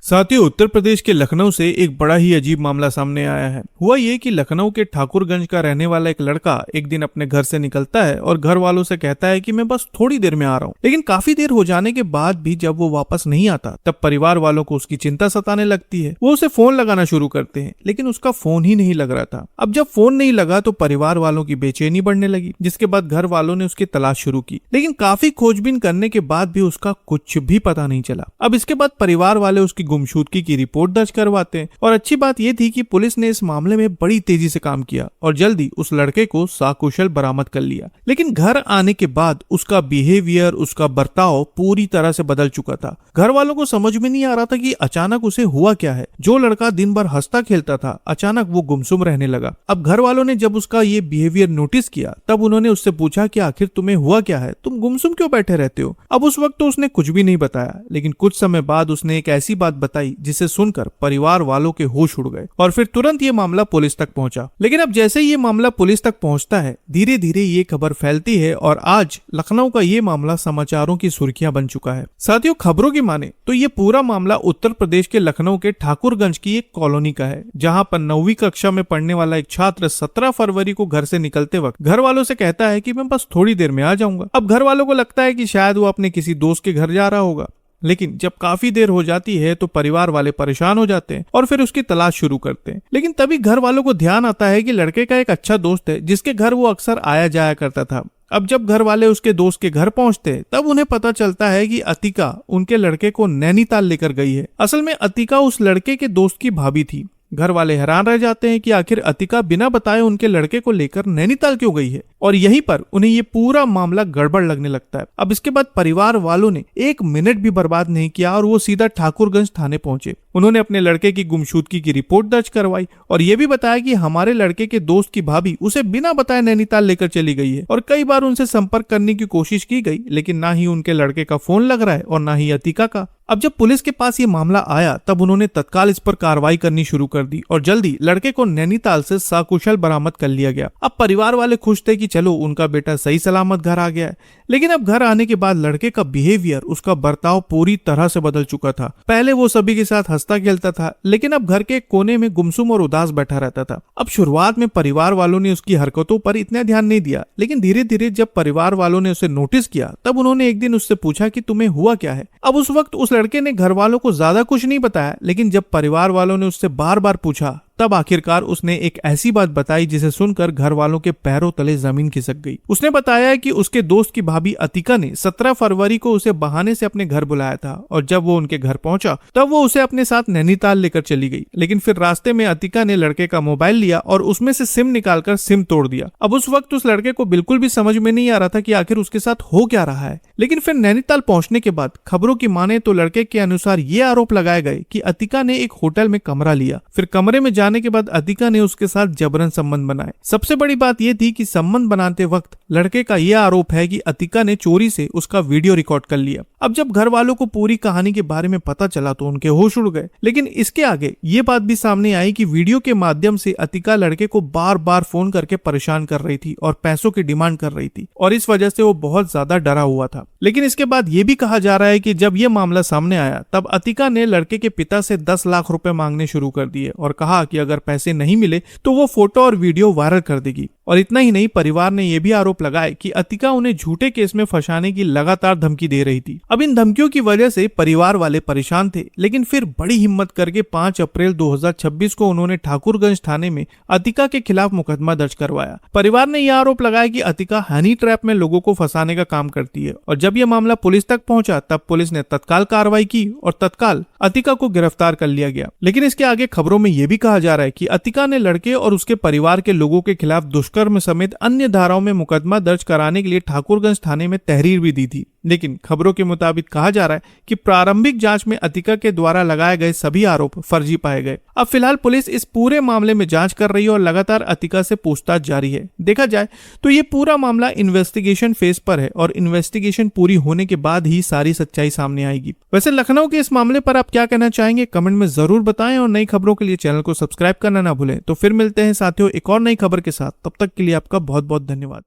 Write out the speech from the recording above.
साथियों, उत्तर प्रदेश के लखनऊ से एक बड़ा ही अजीब मामला सामने आया है। हुआ ये कि लखनऊ के ठाकुरगंज का रहने वाला एक लड़का एक दिन अपने घर से निकलता है और घर वालों से कहता है कि मैं बस थोड़ी देर में आ रहा हूँ। लेकिन काफी देर हो जाने के बाद भी जब वो वापस नहीं आता तब परिवार वालों को उसकी चिंता सताने लगती है। वो उसे फोन लगाना शुरू करते हैं लेकिन उसका फोन ही नहीं लग रहा था। अब जब फोन नहीं लगा तो परिवार वालों की बेचैनी बढ़ने लगी, जिसके बाद घर वालों ने उसकी तलाश शुरू की, लेकिन काफी खोजबीन करने के बाद भी उसका कुछ भी पता नहीं चला। अब इसके बाद परिवार वाले उसकी गुमशुदगी की रिपोर्ट दर्ज करवाते हैं और अच्छी बात यह थी कि पुलिस ने इस मामले में बड़ी तेजी से काम किया और जल्दी उस लड़के को सकुशल बरामद कर लिया। लेकिन घर आने के बाद उसका बिहेवियर, उसका बर्ताव पूरी तरह से बदल चुका था। घर वालों को समझ में नहीं आ रहा था कि अचानक उसे हुआ क्या है। जो लड़का दिन भर हंसता खेलता था अचानक वो गुमसुम रहने लगा। अब घर वालों ने जब उसका ये बिहेवियर नोटिस किया तब उन्होंने उससे पूछा कि आखिर तुम्हें हुआ क्या है, तुम गुमसुम क्यों बैठे रहते हो। अब उस वक्त तो उसने कुछ भी नहीं बताया, लेकिन कुछ समय बाद उसने एक ऐसी बात बताई जिसे सुनकर परिवार वालों के होश उड़ गए और फिर तुरंत ये मामला पुलिस तक पहुंचा। लेकिन अब जैसे ही ये मामला पुलिस तक पहुंचता है धीरे धीरे ये खबर फैलती है और आज लखनऊ का ये मामला समाचारों की सुर्खियां बन चुका है। साथियों, खबरों की माने तो ये पूरा मामला उत्तर प्रदेश के लखनऊ के ठाकुरगंज की एक कॉलोनी का है, जहां पर 9वीं कक्षा में पढ़ने वाला एक छात्र 17 फरवरी को घर से निकलते वक्त घर वालों से कहता है कि मैं बस थोड़ी देर में आ जाऊंगा। अब घर वालों को लगता है कि शायद वो अपने किसी दोस्त के घर जा रहा होगा, लेकिन जब काफी देर हो जाती है तो परिवार वाले परेशान हो जाते हैं और फिर उसकी तलाश शुरू करते हैं। लेकिन तभी घर वालों को ध्यान आता है कि लड़के का एक अच्छा दोस्त है जिसके घर वो अक्सर आया जाया करता था। अब जब घर वाले उसके दोस्त के घर पहुंचते हैं तब उन्हें पता चलता है कि अतिका उनके लड़के को नैनीताल लेकर गई है। असल में अतिका उस लड़के के दोस्त की भाभी थी। घर वाले हैरान रह जाते हैं कि आखिर अतिका बिना बताए उनके लड़के को लेकर नैनीताल क्यों गई है और यहीं पर उन्हें ये पूरा मामला गड़बड़ लगने लगता है। अब इसके बाद परिवार वालों ने एक मिनट भी बर्बाद नहीं किया और वो सीधा ठाकुरगंज थाने पहुंचे। उन्होंने अपने लड़के की गुमशुदगी की रिपोर्ट दर्ज करवाई और ये भी बताया कि हमारे लड़के के दोस्त की भाभी उसे बिना बताए नैनीताल लेकर चली गई है और कई बार उनसे संपर्क करने की कोशिश की गई, लेकिन ना ही उनके लड़के का फोन लग रहा है और ना ही अतिका का। अब जब पुलिस के पास ये मामला आया तब उन्होंने तत्काल इस पर कार्रवाई करनी शुरू कर दी और जल्दी लड़के को नैनीताल से सकुशल बरामद कर लिया गया। अब परिवार वाले खुश थे कि चलो उनका बेटा सही सलामत घर आ गया है। लेकिन अब घर आने के बाद लड़के का बिहेवियर, उसका बर्ताव पूरी तरह से बदल चुका था। पहले वो सभी के साथ हंसता खेलता था, लेकिन अब घर के कोने में गुमसुम और उदास बैठा रहता था। अब शुरुआत में परिवार वालों ने उसकी हरकतों पर इतना ध्यान नहीं दिया, लेकिन धीरे धीरे जब परिवार वालों ने उसे नोटिस किया तब उन्होंने एक दिन उससे पूछा कि तुम्हें हुआ क्या है। अब उस वक्त उस लड़के ने घर वालों को ज्यादा कुछ नहीं बताया, लेकिन जब परिवार वालों ने उससे बार बार पूछा तब आखिरकार उसने एक ऐसी बात बताई जिसे सुनकर घर वालों के पैरों तले जमीन खिसक गई। उसने बताया कि उसके दोस्त की भाभी अतिका ने 17 फरवरी को उसे बहाने से अपने घर बुलाया था और जब वो उनके घर पहुंचा तब वो उसे अपने साथ नैनीताल लेकर चली गई। लेकिन फिर रास्ते में अतिका ने लड़के का मोबाइल लिया और उसमें से सिम निकालकर सिम तोड़ दिया। अब उस वक्त उस लड़के को बिल्कुल भी समझ में नहीं आ रहा था कि आखिर उसके साथ हो क्या रहा है। लेकिन फिर नैनीताल पहुंचने के बाद खबरों की माने तो लड़के के अनुसार ये आरोप लगाए गए कि अतिका ने एक होटल में कमरा लिया, फिर कमरे में जाने के बाद अतिका ने उसके साथ जबरन संबंध बनाए। सबसे बड़ी बात यह थी कि संबंध बनाते वक्त लड़के का यह आरोप है कि अतिका ने चोरी से उसका वीडियो रिकॉर्ड कर लिया। अब जब घर वालों को पूरी कहानी के बारे में पता चला तो उनके होश उड़ गए। लेकिन इसके आगे ये बात भी सामने आई कि वीडियो के माध्यम से अतिका लड़के को बार बार फोन करके परेशान कर रही थी और पैसों की डिमांड कर रही थी और इस वजह से वो बहुत ज्यादा डरा हुआ था। लेकिन इसके बाद ये भी कहा जा रहा है कि जब ये मामला सामने आया तब अतिका ने लड़के के पिता से 10 लाख रुपए मांगने शुरू कर दिए और कहा कि अगर पैसे नहीं मिले तो वो फोटो और वीडियो वायरल कर देगी। और इतना ही नहीं, परिवार ने यह भी आरोप लगाया कि अतिका उन्हें झूठे केस में फंसाने की लगातार धमकी दे रही थी। अब इन धमकियों की वजह से परिवार वाले परेशान थे, लेकिन फिर बड़ी हिम्मत करके 5 अप्रैल 2026 को उन्होंने ठाकुरगंज थाने में अतिका के खिलाफ मुकदमा दर्ज करवाया। परिवार ने यह आरोप लगाया कि अतिका हनी ट्रैप में लोगों को फंसाने का काम करती है और जब यह मामला पुलिस तक पहुंचा तब पुलिस ने तत्काल कार्रवाई की और तत्काल अतिका को गिरफ्तार कर लिया गया। लेकिन इसके आगे खबरों में यह भी कहा जा रहा है कि अतिका ने लड़के और उसके परिवार के लोगों के खिलाफ दुष्कर्म समेत अन्य धाराओं में मुकदमा दर्ज कराने के लिए ठाकुरगंज थाने में तहरीर भी दी थी। लेकिन खबरों के मुताबिक कहा जा रहा है कि प्रारंभिक जांच में अतिका के द्वारा लगाए गए सभी आरोप फर्जी पाए गए। अब फिलहाल पुलिस इस पूरे मामले में जांच कर रही है और लगातार अतिका से पूछताछ जारी है। देखा जाए तो ये पूरा मामला इन्वेस्टिगेशन फेज पर है और इन्वेस्टिगेशन पूरी होने के बाद ही सारी सच्चाई सामने आएगी। वैसे लखनऊ के इस मामले पर आप क्या कहना चाहेंगे, कमेंट में जरूर बताएं और नई खबरों के लिए चैनल को सब्सक्राइब करना ना भूलें। तो फिर मिलते हैं साथियों एक और नई खबर के साथ, तब तक के लिए आपका बहुत बहुत धन्यवाद।